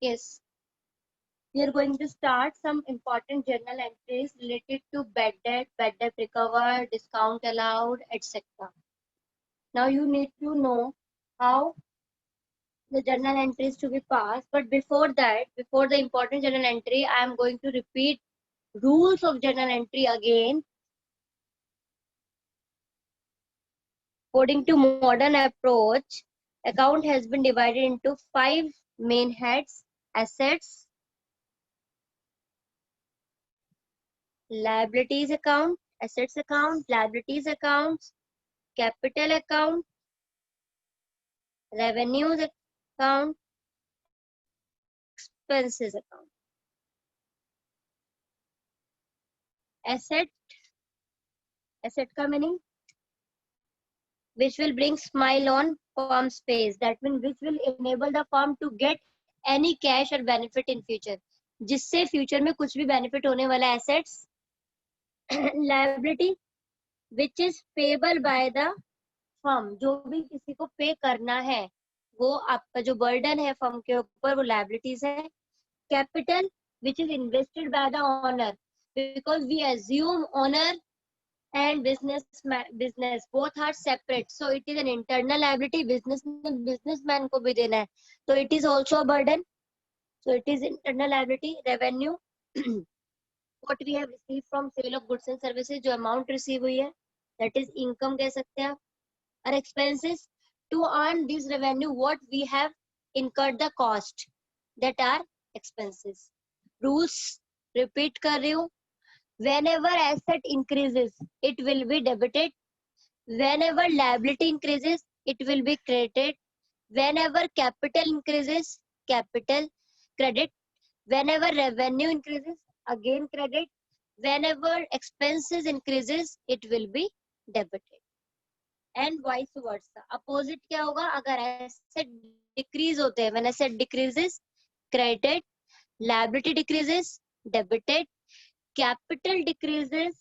Yes. We are going to start some important journal entries related to bad debt recovered, discount allowed, etc. Now you need to know how the journal entries to be passed. But before that, before the important journal entry, I am going to repeat rules of journal entry again. According to modern approach, account has been divided into 5 main heads: assets, liabilities account, assets account, liabilities accounts, capital account, revenues account, expenses account. Asset, asset का meaning which will bring smile on firm's face. That means which will enable the firm to get any cash or benefit in future. जिससे future में कुछ भी benefit होने वाला assets. Liability which is payable by the firm, जो भी किसी को पे करना है वो आपका जो बर्डन है फर्म के ऊपर वो लायबिलिटीज है. Capital which is invested by the owner because we assume owner and business both are separate, so it is an internal liability. Businessman को भी देना है, so it is also a burden, so it is internal liability. Revenue what we have received from sale of goods and services, जो amount receive हुई है, that is income कह सकते हैं. Our expenses to earn this revenue, what we have incurred the cost, that are expenses. Rules repeat कर रही हूँ. Whenever asset increases, it will be debited. Whenever liability increases, it will be credited. Whenever capital increases, capital credit. Whenever revenue increases, again credit. Whenever expenses increases, it will be debited. And vice versa. Opposite क्या होगा? अगर asset decrease होते हैं, when asset decreases, credited. Liability decreases, debited. Capital decreases,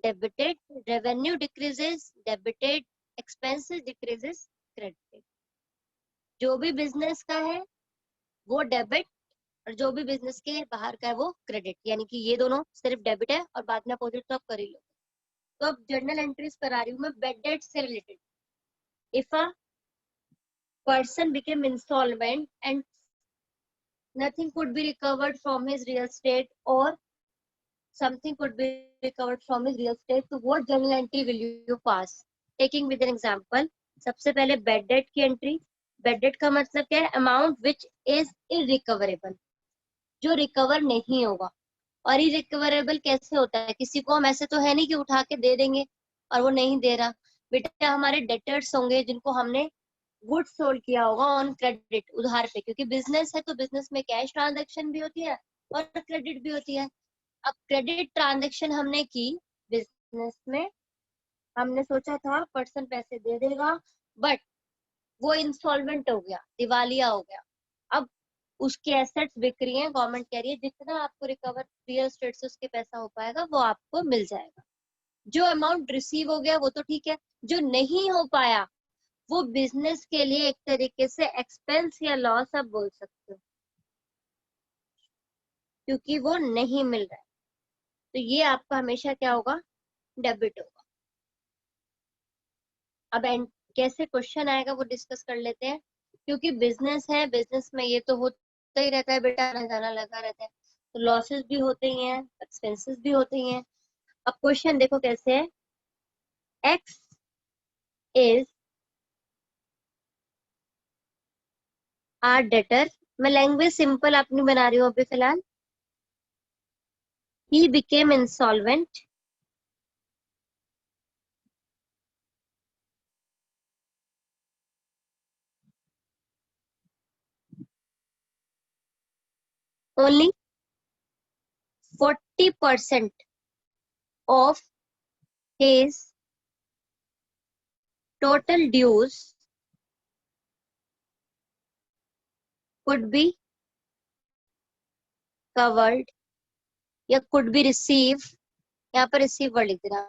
debited. Revenue decreases, debited. Expenses decreases, credited. जो भी business का है वो डेबिट और जो भी बिजनेस के बाहर का है वो क्रेडिट, यानी कि ये दोनों सिर्फ डेबिट है और बाद में अपोजिट तो आप कर ही लो. तो अब जर्नल एंट्रीज करा रही हूँ मैं बैड डेट से related. If a person became instalment and nothing could be recovered from his real estate or something could be recovered from his real estate, so what journal entry will you pass? Taking with an example, सबसे पहले bad debt की entry. Bad debt का मतलब क्या है? Amount which is irrecoverable, जो recover नहीं होगा. और इरिकवरेबल कैसे होता है? किसी को हम ऐसे तो है नहीं कि उठा के दे देंगे और वो नहीं दे रहा. बेटा हमारे डेटर्स होंगे जिनको हमने गुड सोल्ड किया होगा ऑन क्रेडिट, उधार पे, क्योंकि बिजनेस है तो बिजनेस में कैश ट्रांजैक्शन भी होती है और क्रेडिट भी होती है. अब क्रेडिट ट्रांजैक्शन हमने की बिजनेस में, हमने सोचा था पर्सन पैसे दे देगा, बट वो इंस्टॉलमेंट हो गया, दिवालिया हो गया. अब उसके एसेट्स बिक रही हैं, गवर्नमेंट कह रही है जितना आपको रिकवर रियल एस्टेट से उसके पैसा हो पाएगा वो आपको मिल जाएगा. जो अमाउंट रिसीव हो गया वो तो ठीक है, जो नहीं हो पाया वो बिजनेस के लिए एक तरीके से एक्सपेंस या लॉस आप बोल सकते हो, क्योंकि वो नहीं मिल रहा है. तो ये आपका हमेशा क्या होगा? डेबिट होगा. अब कैसे क्वेश्चन आएगा वो डिस्कस कर लेते हैं. क्योंकि बिजनेस है, बिजनेस में ये तो होता ही रहता है बेटा, आना जाना लगा रहता है, तो लॉसेस भी होते ही हैं, एक्सपेंसेस भी होते ही हैं. अब क्वेश्चन देखो कैसे है. X is our debtor. मैं लैंग्वेज सिंपल अपनी बना रही हूँ अभी फिलहाल. He became insolvent only 40% of his total dues could be covered या could be receive, यहाँ पर receive वर्ड लिख देना,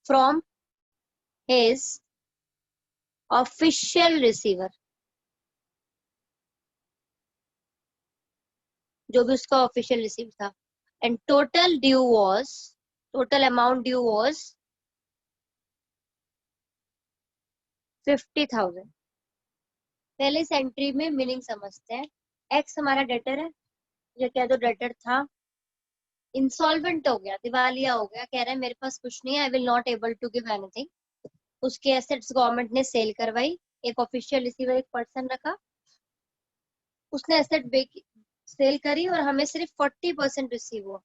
from his official receiver. जो भी उसका ऑफिशियल रिसीव था, and total amount due was 50,000। पहले इस एंट्री में मीनिंग समझते हैं। एक्स हमारा डेटर है, ये कह दो डेटर था, इंसॉल्वेंट हो गया, दिवालिया हो गया, कह रहा है मेरे पास कुछ नहीं है, I will not able to give anything. उसके एसेट्स गवर्नमेंट ने सेल करवाई, एक ऑफिशियल रिसीवर एक पर्सन रखा, उसने एसेट सेल करी और हमें सिर्फ 40% रिसीव हुआ।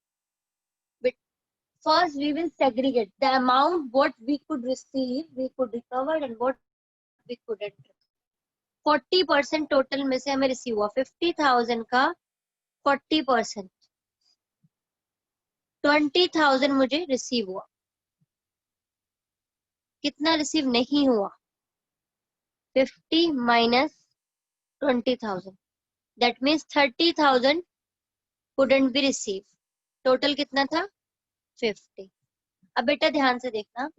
First, we will segregate the amount what we could receive, we could recover, and what we couldn't. 40% total में से हमें रिसीव हुआ, 50,000 का 40%, 20,000 मुझे रिसीव हुआ। कितना रिसीव नहीं हुआ? 50 minus 20,000, that means 30,000 couldn't be received। Total कितना था? 50। अब बेटा ध्यान से देखना,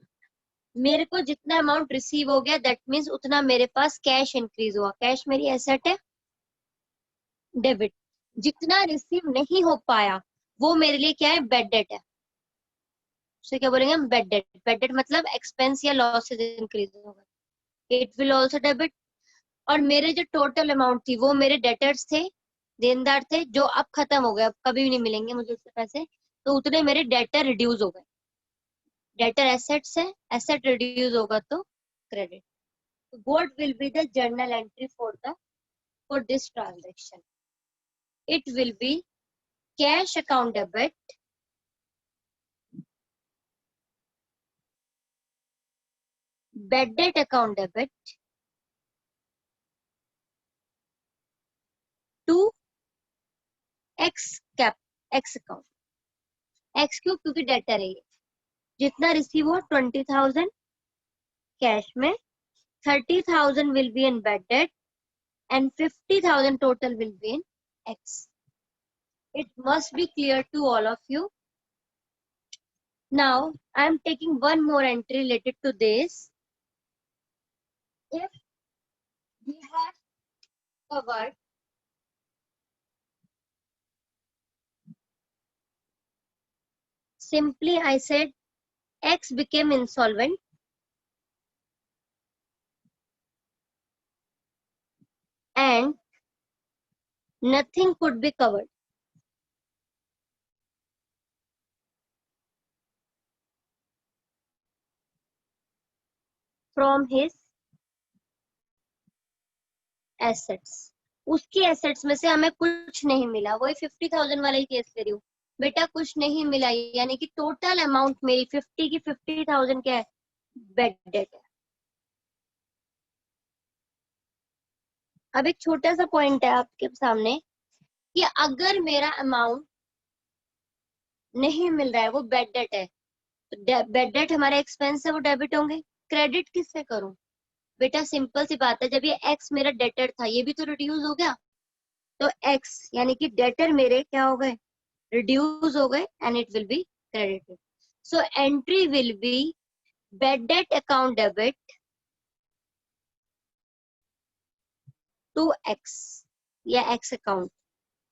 मेरे को जितना अमाउंट रिसीव हो गया दैट मीन्स उतना मेरे पास कैश इंक्रीज हुआ। कैश मेरी एसेट है, डेबिट। जितना रिसीव नहीं हो पाया वो मेरे लिए क्या है? बैड डेट है। उसे क्या बोलेंगे हम? Bad debt. बैड डेट मतलब एक्सपेंस या लॉसेज इंक्रीज होगा, इट विल आल्सो डेबिट। और मेरे जो टोटल अमाउंट थी वो मेरे डेटर्स थे, देनदार थे, जो अब खत्म हो गए, अब कभी भी नहीं मिलेंगे मुझे उससे पैसे, तो उतने मेरे डेटर रिड्यूस हो गए। डेटर एसेट्स है, एसेट रिड्यूस होगा तो credit. What will be the journal entry for this transaction? It will be cash account debit, bad debt account debit to X account। X क्यों? क्योंकि डेटर है ये। जितना रिसीव हो 20,000 कैश में, 30,000 will be in bad debt and 50,000 total will be in X। It must be clear to all of you. Now I am taking one more entry related to this. If we have covered simply, I said X became insolvent and nothing could be covered from his assets। उसकी assets में से हमें कुछ नहीं मिला। वही 50,000 वाला ही case ले रही हूँ बेटा, कुछ नहीं मिला, यानी कि टोटल अमाउंट मेरी 50 की 50,000 क्या है? बैड डेट है। अब एक छोटा सा पॉइंट है आपके सामने कि अगर मेरा अमाउंट नहीं मिल रहा है, वो बैड डेट है, तो बैड डेट हमारे एक्सपेंस है, वो डेबिट होंगे। क्रेडिट किससे करूं? बेटा सिंपल सी बात है, जब ये एक्स मेरा डेटर था ये भी तो रिड्यूस हो गया, तो एक्स यानी कि डेटर मेरे क्या हो गए? रिड्यूस हो गए and it will be credited. So entry will be bad debt account debit to x या एक्स अकाउंट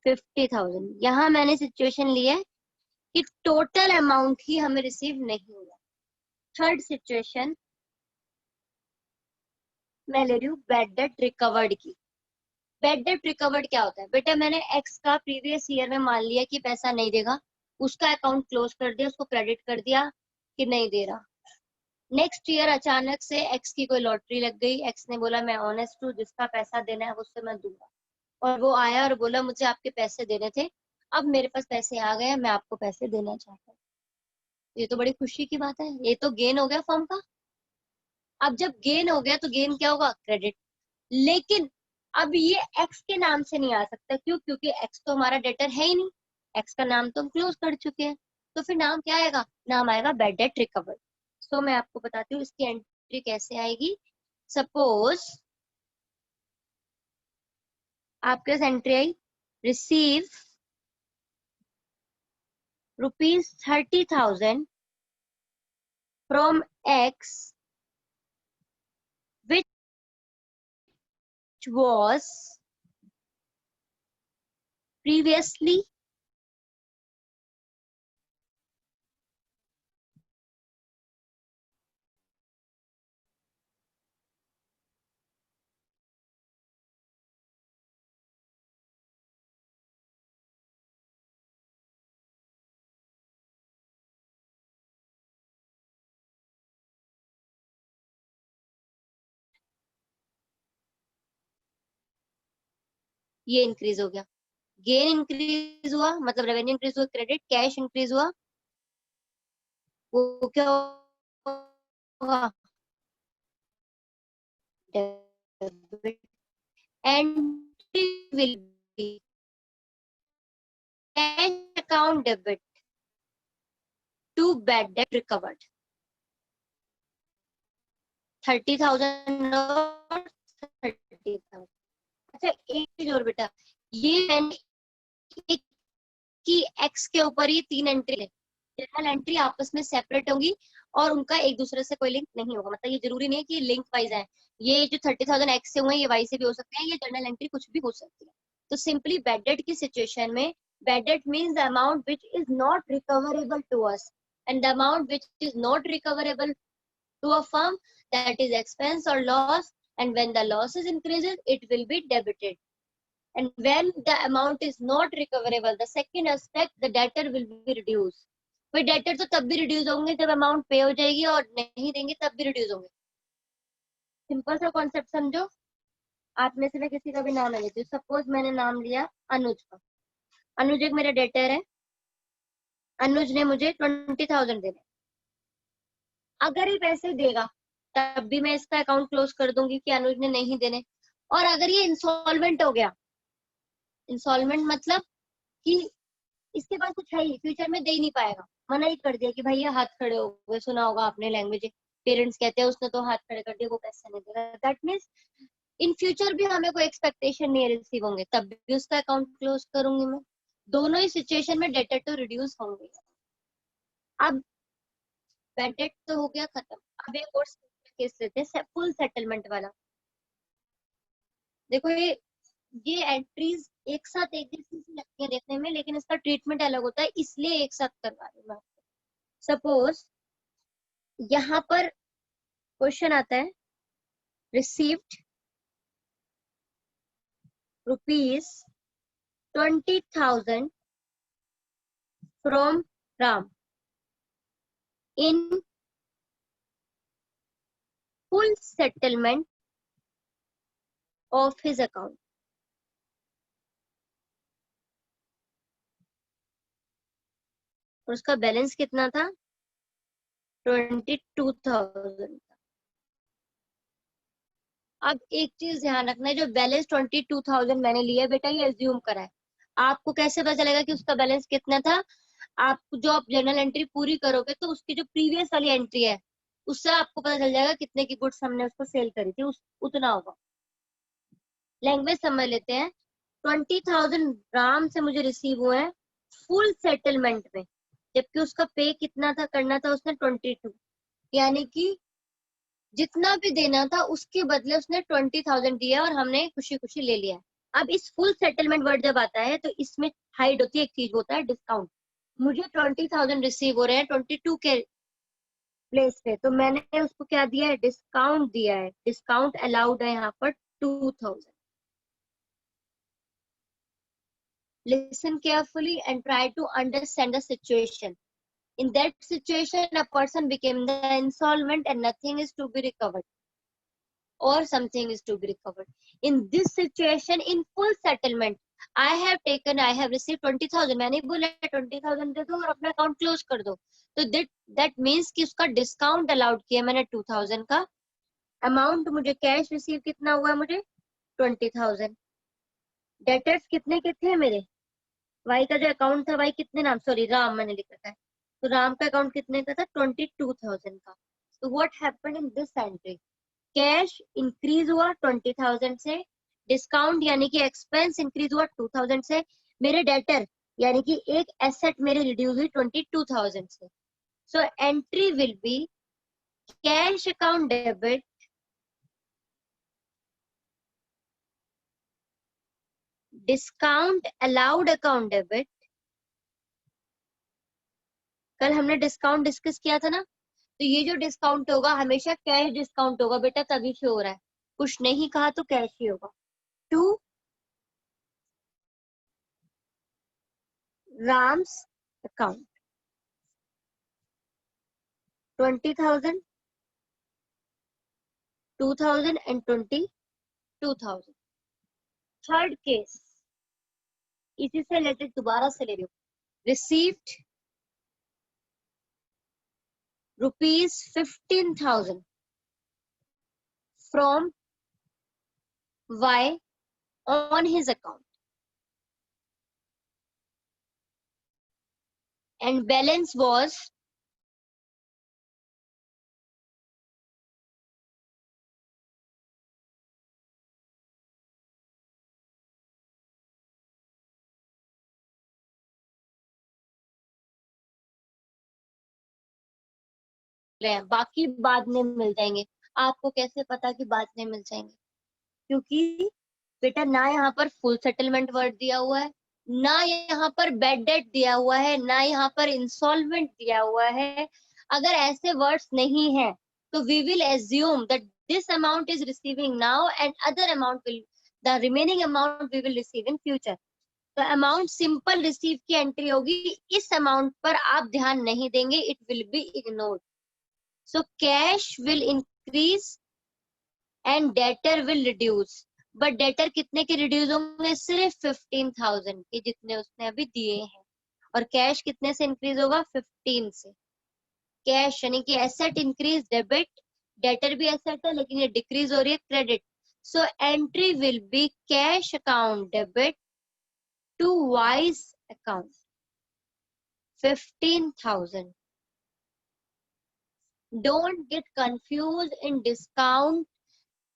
50,000। यहाँ मैंने सिचुएशन लिया है कि टोटल अमाउंट ही हमें रिसीव नहीं हुआ। थर्ड सिचुएशन मैं ले रही हूँ बैड डेट रिकवर्ड की। बैड डेट रिकवर्ड क्या होता है? बेटा मैंने एक्स का प्रीवियस ईयर में मान लिया कि पैसा नहीं देगा, उसका अकाउंट क्लोज कर दिया, उसको क्रेडिट कर दिया कि नहीं दे रहा। नेक्स्ट ईयर अचानक से एक्स की कोई लॉटरी लग गई, एक्स ने बोला मैं ऑनेस्ट हूँ, जिसका पैसा देना है उससे मैं दूंगा, और वो आया और बोला मुझे आपके पैसे देने थे, अब मेरे पास पैसे आ गए, मैं आपको पैसे देना चाहता हूँ। ये तो बड़ी खुशी की बात है, ये तो गेन हो गया फर्म का। अब जब गेन हो गया तो गेन क्या होगा? क्रेडिट। लेकिन अब ये एक्स के नाम से नहीं आ सकता, क्यों? क्योंकि एक्स तो हमारा डेटर है ही नहीं, एक्स का नाम तो हम क्लोज कर चुके हैं, तो फिर नाम क्या आएगा? नाम आएगा बैड डेट रिकवर्ड। सो मैं आपको बताती हूँ इसकी एंट्री कैसे आएगी। सपोज आपके पास एंट्री आई, receive ₹30,000 from X which was previously ये इंक्रीज हो गया, गेन इंक्रीज हुआ मतलब रेवेन्यू इंक्रीज हुआ, क्रेडिट कैश इंक्रीज हुआ, वो क्या होगा, debit, entry will be cash account debit to bad debt recovered 30,000 और 30,000। अच्छा एक चीज और बेटा, ये मैंने एक की एक्स के ऊपर ये 3 एंट्री है, जर्नल एंट्री आपस में सेपरेट होंगी और उनका एक दूसरे से कोई लिंक नहीं होगा, मतलब ये जरूरी नहीं है कि लिंक वाइज है, ये जो 30,000 एक्स से हुए ये वाई से भी हो सकते हैं, ये जर्नल एंट्री कुछ भी हो सकती है। तो सिंपली बैड डेट की सिचुएशन में bad debt means the amount which is not recoverable to us, and the amount which is not recoverable to a firm, that is expense or loss, and when the losses increases it will be debited, and when the amount is not recoverable, the second aspect, the debtor will be reduced। भाई debtor तो तब भी reduce होंगे जब amount पे हो जाएगी, और नहीं देंगे तब भी रिड्यूस होंगे। सिंपल सा कॉन्सेप्ट समझो। आप में से मैं किसी का भी नाम ले लेती हूँ, सपोज मैंने नाम लिया अनुज का, अनुज एक मेरा डेटर है, अनुज ने मुझे 20,000 देने, अगर ये पैसे देगा तब भी मैं इसका अकाउंट क्लोज कर दूंगी कि अनुज ने नहीं देने, और अगर ये इंसॉल्वेंट हो गया, इंसॉल्वेंट मतलब कि इसके पास कुछ है ही, फ्यूचर में दे ही नहीं पाएगा, मना ही कर दिया कि भाई ये हाथ खड़े हो गए, सुना होगा आपने लैंग्वेज, पेरेंट्स कहते हैं उसने तो हाथ खड़े कर दिए, वो पैसे नहीं देगा, दैट मीन्स इन फ्यूचर भी हमें कोई एक्सपेक्टेशन नहीं रिसीव होंगे, तब भी उसका अकाउंट क्लोज करूंगी मैं। दोनों ही सिचुएशन में डेटर तो रिड्यूस होंगे। अब बैड डेट तो हो गया खत्म, अब एक और केस लेते हैं फुल सेटलमेंट वाला। देखो ये एंट्रीज एक साथ एक जैसी सी लगती है देखने में, लेकिन इसका ट्रीटमेंट अलग होता है, इसलिए एक साथ करवा रही हूँ मैं। सपोज यहाँ पर क्वेश्चन आता है, received ₹20,000 from Ram in full settlement of his account. और उसका बैलेंस कितना था, 22,000। अब एक चीज ध्यान रखना है, जो बैलेंस 22,000 मैंने लिया बेटा, ये एज्यूम करा है, आपको कैसे पता चलेगा कि उसका बैलेंस कितना था, आप जो आप जर्नल एंट्री पूरी करोगे तो उसकी जो प्रीवियस वाली एंट्री है उससे आपको पता चल जाएगा कितने की गुड्स हमने उसको सेल करी थी, उतना होगा। लैंग्वेज समझ लेते हैं, 20,000 राम से मुझे रिसीव हुए हैं फुल सेटलमेंट में, जबकि उसका पे कितना था करना था उसने 22, यानी कि जितना भी देना था उसके बदले उसने 20,000 दिया और हमने खुशी खुशी ले लिया। अब इस फुल सेटलमेंट वर्ड जब आता है तो इसमें हाइड होती है एक चीज, होता है डिस्काउंट। मुझे 20,000 रिसीव हो रहे हैं 22 के प्लेस पे, तो मैंने उसको क्या दिया है, डिस्काउंट दिया है, डिस्काउंट अलाउड है यहाँ पर 2,000। Listen carefully and try to understand the situation. In that situation, a person became the insolvent and nothing is to be recovered, or something is to be recovered. In this situation, in full settlement, I have received 20,000. मैंने बोला 20,000 दे दो और अपना account close कर दो, तो that means कि उसका डिस्काउंट अलाउड किया मैंने 2,000 का। अमाउंट मुझे कैश रिसीव कितना हुआ, मुझे 20,000। डेटर्स कितने के थे मेरे, वाई का जो अकाउंट था, वाई कितने नाम, सॉरी राम मैंने लिख रखा है, तो राम का अकाउंट कितने का था, 22,000 का। तो what happened in this entry, cash increase हुआ 20,000 से, डिस्काउंट यानी कि एक्सपेंस इंक्रीज हुआ 2,000 से, मेरे डेटर यानी कि एक एसेट मेरे रिड्यूस हुई 22,000 से। सो entry will be cash account debit, discount allowed account debit, कल हमने डिस्काउंट डिस्कस किया था ना, तो ये जो डिस्काउंट होगा हमेशा कैश डिस्काउंट होगा बेटा, तभी से हो रहा है, कुछ नहीं कहा तो कैश ही होगा। To Ram's account 20,000, 2,000 and 22,000। Third case इसी से रिलेटेड दोबारा से ले रही हूँ। Received ₹15,000 from Y on his account and balance was बाकी बाद में मिल जाएंगे। आपको कैसे पता कि बाद में मिल जाएंगे? क्योंकि बेटा ना यहाँ पर फुल सेटलमेंट वर्ड दिया हुआ है, ना यहाँ पर बैड डेट दिया हुआ है, ना यहाँ पर इंसॉल्वेंट दिया हुआ है। अगर ऐसे वर्ड्स नहीं है तो we will assume that this amount is receiving now and other amount will, the remaining amount we will receive in future. तो अमाउंट सिंपल रिसीव की एंट्री होगी, इस अमाउंट पर आप ध्यान नहीं देंगे, it will be ignored. So cash will increase and debtor will reduce, but debtor कितने के रिड्यूस होंगे? सिर्फ 15,000 के, जितने उसने अभी दिए हैं। और कैश कितने से इंक्रीज होगा? 15 से। कैश यानी कि एसेट इंक्रीज डेबिट, डेटर भी एसेट है लेकिन ये डिक्रीज हो रही है credit. So entry will be cash account debit to Y's account 15,000। Don't get confused in discount,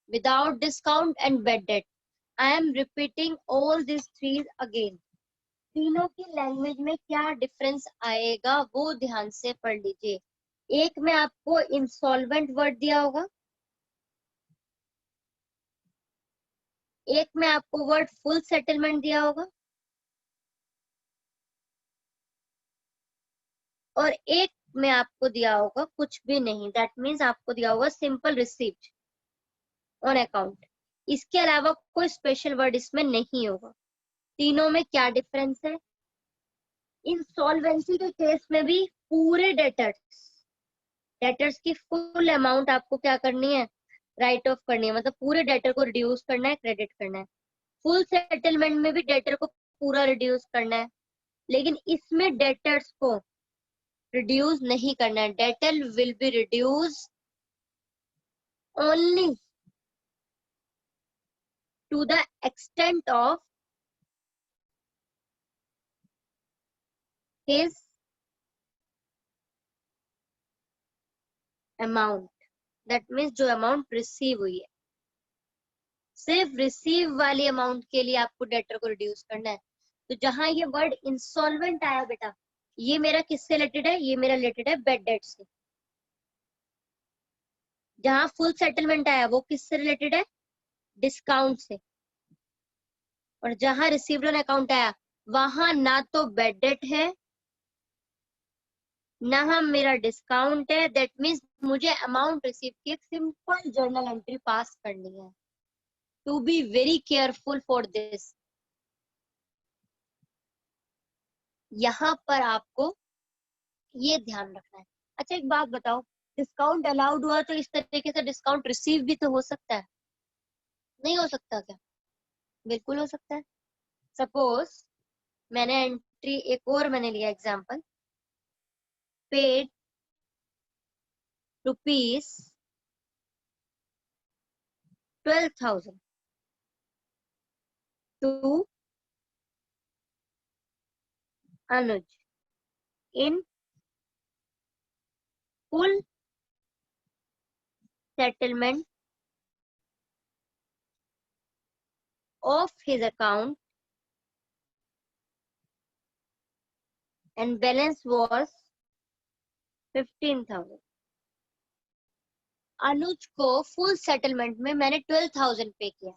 without discount and bad debt. I am repeating all these three again. तीनों की language में क्या डिफरेंस आएगा वो ध्यान से पढ़ लीजिए। एक में आपको इंसॉल्वेंट वर्ड दिया होगा, एक में आपको वर्ड फुल सेटलमेंट दिया होगा, और एक में आपको दिया होगा कुछ भी नहीं, दैट मीन्स आपको दिया होगा सिंपल रिसीव्ड ऑन अकाउंट। इसके अलावा कोई स्पेशल वर्ड इसमें नहीं होगा। तीनों में क्या डिफरेंस है? इंसॉल्वेंसी के केस में भी पूरे डेटर्स की फुल अमाउंट आपको क्या करनी है? राइट ऑफ करनी है, मतलब पूरे डेटर को रिड्यूस करना है, क्रेडिट करना है। फुल सेटलमेंट में भी डेटर को पूरा रिड्यूस करना है, लेकिन इसमें डेटर्स को रिड्यूस नहीं करना है। Debtor will be reduce only to the extent of his amount, that means जो अमाउंट रिसीव हुई है, सिर्फ रिसीव वाली अमाउंट के लिए आपको डेटर को रिड्यूस करना है। तो जहां ये वर्ड इंसॉल्वेंट आया बेटा, ये मेरा किससे रिलेटेड है? ये मेरा रिलेटेड है बैड डेट से। जहां फुल सेटलमेंट आया वो किससे रिलेटेड है? डिस्काउंट से। और जहां रिसीव्ड ऑन अकाउंट आया वहां ना तो बैड डेट है ना हम मेरा डिस्काउंट है, दैट मीन्स मुझे अमाउंट रिसीव की एक सिंपल जर्नल एंट्री पास करनी है। To be very careful for this. यहाँ पर आपको ये ध्यान रखना है। अच्छा एक बात बताओ, डिस्काउंट अलाउड हुआ तो इस तरीके से डिस्काउंट रिसीव भी तो हो सकता है, नहीं हो सकता क्या? बिल्कुल हो सकता है। सपोज मैंने एंट्री एक और मैंने लिया example, paid ₹12,000 to Anuj in full settlement of his account and balance was 15,000। Anuj को फुल सेटलमेंट में मैंने 12,000 पे किया,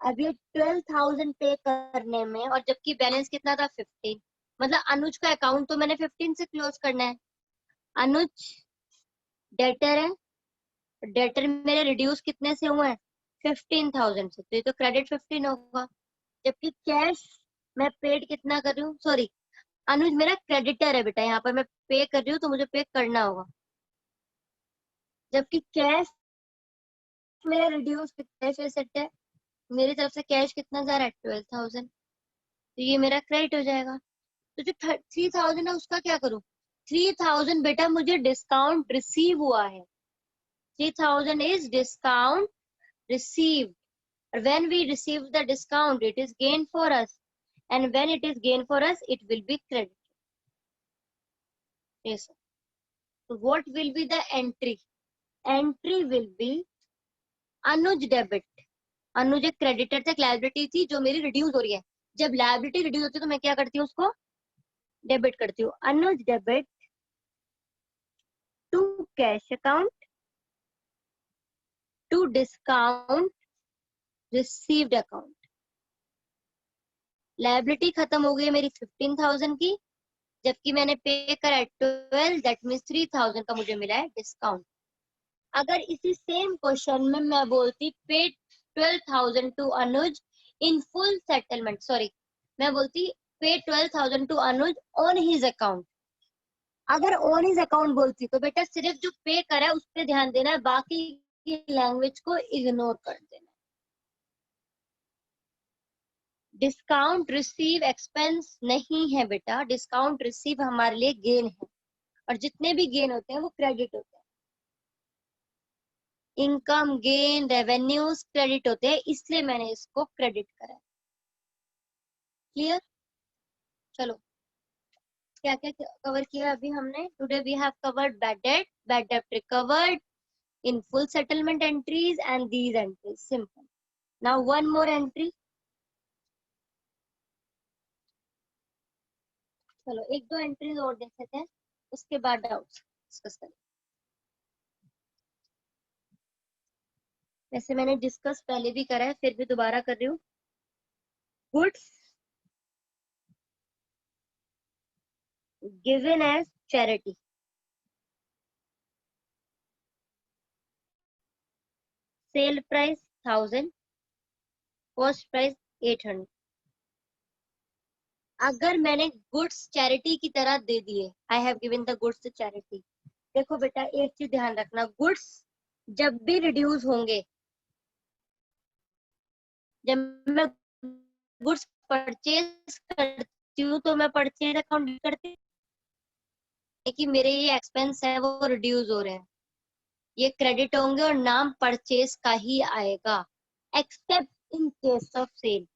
अब ये 12,000 पे करने में, और जबकि बैलेंस कितना था 15, मतलब अनुज का अकाउंट तो मैंने 15 से क्लोज करना है। अनुज डेटर है, डेटर मेरे रिड्यूस कितने से हुए हैं 15,000 से, तो ये तो क्रेडिट 15 होगा। जबकि कैश मैं पेड कितना कर रही हूँ, सॉरी अनुज मेरा क्रेडिटर है बेटा, यहाँ पर मैं पे कर रही हूँ तो मुझे पे करना होगा। जबकि कैश मेरा रिड्यूस कितने से सेट है, मेरी तरफ से कैश कितना जा रहा है 12,000, तो ये मेरा क्रेडिट हो जाएगा। तो जो 3,000 है उसका क्या करूँ, 3,000 बेटा मुझे डिस्काउंट रिसीव हुआ है, 3,000 is discount receive. When we receive the discount, it is gain for us, and when it is gain for us, it will be credit. Yes. So what will be the entry? Entry will be Anuj debit. अनुज एक creditor तक liability थी जो मेरी reduce हो रही है। जब liability reduce होती है तो मैं क्या करती हूँ, उसको डेबिट करती हूँ। Anuj debit to cash account to discount received account. Liability खत्म हो गई है मेरी 15,000 की, जबकि मैंने पे करा 12, दैट मीन्स 3,000 का मुझे मिला है डिस्काउंट। अगर इसी सेम क्वेश्चन में मैं बोलती pay 12,000 to Anuj in full settlement, sorry मैं बोलती pay 12,000 to Anuj on his account. अगर ऑन हिज अकाउंट बोलती तो बेटा सिर्फ जो पे करा है उस पर ध्यान देना है, बाकी की लैंग्वेज को इग्नोर कर देना। डिस्काउंट रिसीव एक्सपेंस नहीं है बेटा, डिस्काउंट रिसीव हमारे लिए गेन है, और जितने भी गेन होते हैं वो क्रेडिट होते हैं। इनकम गेन रेवेन्यूज क्रेडिट होते हैं, इसलिए मैंने इसको क्रेडिट करा है। क्लियर? चलो क्या क्या कवर किया अभी हमने। Today we have covered bad debt recovered in full settlement entries and these entries, simple. Now one more entry. चलो एक दो एंट्रीज और देख लेते हैं, उसके बाद डाउट्स डिस्कस करें। वैसे मैंने डिस्कस पहले भी करा है, फिर भी दोबारा कर रही हूँ। Goods given as charity, sale price 1000, cost price 800। अगर मैंने गुड्स चैरिटी की तरह दे दिए, I have given the goods to charity. देखो बेटा एक चीज ध्यान रखना, गुड्स जब भी रिड्यूस होंगे, जब मैं गुड्स परचेज करती हूँ तो मैं परचेज अकाउंट करती हूँ कि मेरे ये एक्सपेंस है वो रिड्यूस हो रहे हैं, ये क्रेडिट होंगे और नाम परचेज का ही आएगा, except in case of sale.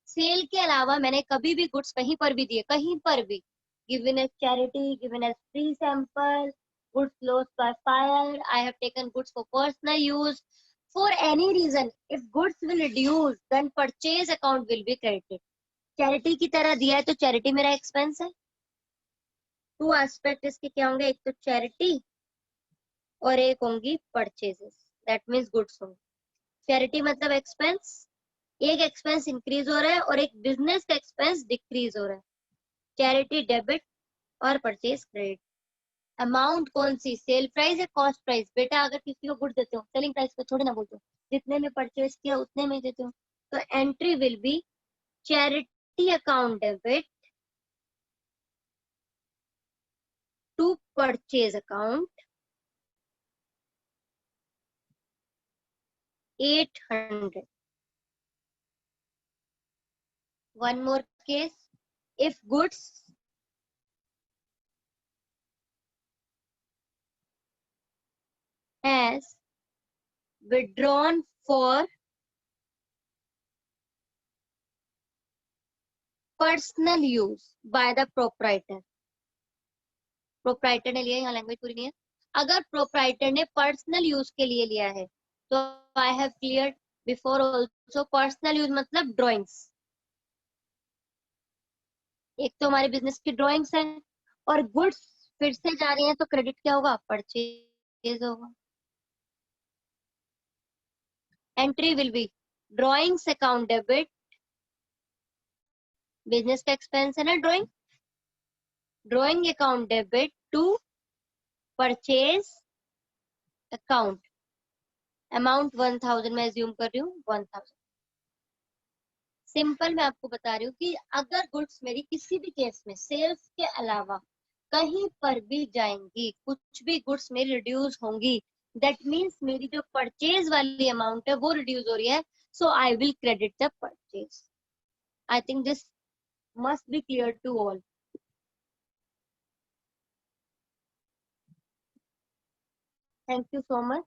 Sale के अलावा मैंने कभी भी गुड्स कहीं पर भी दिए, कहीं पर भी, given as charity, given as free sample, goods lost by fire, I have taken goods for personal use, for any reason, if goods will reduce then purchase account will be credited। Charity की तरह दिया है तो charity मेरा expense है। To aspect इसके क्या होंगे, एक तो चैरिटी और एक होंगी परचेजेस, दैट मीन्स गुड्स होंगे। चैरिटी मतलब एक्सपेंस, एक एक्सपेंस इंक्रीज हो रहा है और एक बिजनेस का एक्सपेंस डिक्रीज हो रहा है। चैरिटी डेबिट और परचेज क्रेडिट। अमाउंट कौन सी, सेल प्राइस या कॉस्ट प्राइस? बेटा अगर किसी को गुड देते हो सेलिंग प्राइस पे थोड़ी ना बोलते हो, जितने में परचेज किया उतने में देते हो। तो entry will be charity account debit to purchase account 800। One more case, if goods has withdrawn for personal use by the proprietor, proprietor ने लिया, यहाँ लैंग्वेज पूरी नहीं है, अगर प्रोप्राइटर ने पर्सनल यूज के लिए लिया है तो I have clear before also, personal use मतलब ड्रॉइंग्स, एक तो हमारे बिजनेस की ड्रॉइंग्स है, और गुड्स फिर से जा रही हैं तो क्रेडिट क्या होगा, परचेज होगा। Entry will be drawings account debit, business का एक्सपेंस है ना drawing, drawing account debit to purchase account, amount 1000 मैं एज्यूम कर रही हूँ 1000। सिंपल मैं आपको बता रही हूँ कि अगर गुड्स मेरी किसी भी केस में सेल्स के अलावा कहीं पर भी जाएंगी, कुछ भी गुड्स मेरी रिड्यूस होंगी, दैट मीन्स मेरी जो परचेज वाली अमाउंट है वो रिड्यूस हो रही है, so I will credit the purchase. I think this must be clear to all. Thank you so much.